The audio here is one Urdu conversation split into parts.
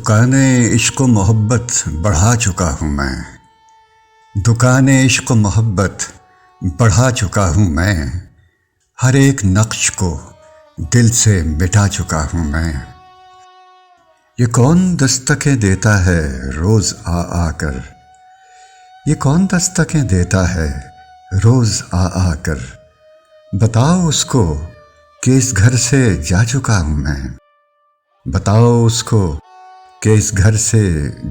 دکان عشق و محبت بڑھا چکا ہوں میں، دکان عشق و محبت بڑھا چکا ہوں میں، ہر ایک نقش کو دل سے مٹا چکا ہوں میں۔ یہ کون دستکیں دیتا ہے روز آ آ کر، یہ کون دستکیں دیتا ہے روز آ آ کر، بتاؤ اس کو کہ اس گھر سے جا چکا ہوں میں، بتاؤ اس کو کہ اس گھر سے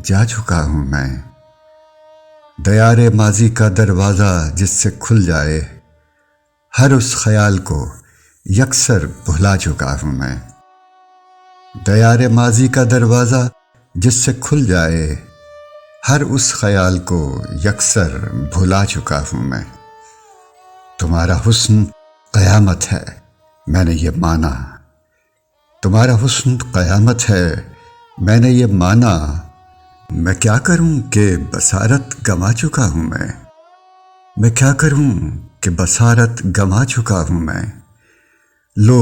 جا چکا ہوں میں۔ دیار ماضی کا دروازہ جس سے کھل جائے، ہر اس خیال کو یکسر بھلا چکا ہوں میں۔ دیار ماضی کا دروازہ جس سے کھل جائے، ہر اس خیال کو یکسر بھلا چکا ہوں میں۔ تمہارا حسن قیامت ہے میں نے یہ مانا، تمہارا حسن قیامت ہے میں نے یہ مانا، میں کیا کروں کہ بصارت گنوا چکا ہوں میں کیا کروں کہ بصارت گنوا چکا ہوں میں۔ لو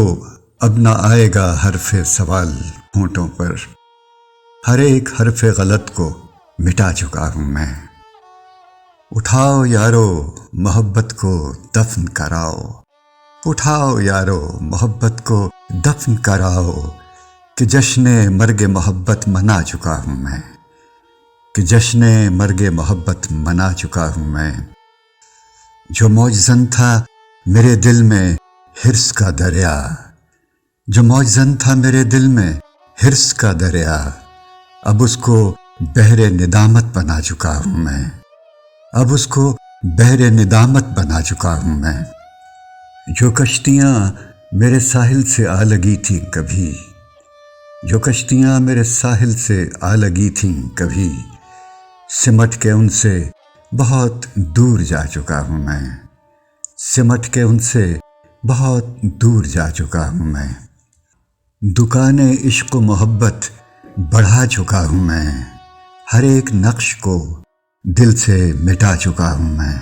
اب نہ آئے گا حرف سوال ہونٹوں پر، ہر ایک حرف غلط کو مٹا چکا ہوں میں۔ اٹھاؤ یارو محبت کو دفن کراؤ، اٹھاؤ یارو محبت کو دفن کراؤ، کہ جشن مرگ محبت منا چکا ہوں میں، کہ جشن مرگ محبت منا چکا ہوں میں۔ جو موجزن تھا میرے دل میں حرص کا دریا، جو موجزن تھا میرے دل میں حرص کا دریا، اب اس کو بحر ندامت بنا چکا ہوں میں، اب اس کو بحر ندامت بنا چکا ہوں میں۔ جو کشتیاں میرے ساحل سے آ لگی تھیں کبھی، جو کشتیاں میرے ساحل سے آ لگی تھیں کبھی، سمٹ کے ان سے بہت دور جا چکا ہوں میں، سمٹ کے ان سے بہت دور جا چکا ہوں میں۔ دکان عشق و محبت بڑھا چکا ہوں میں، ہر ایک نقش کو دل سے مٹا چکا ہوں میں۔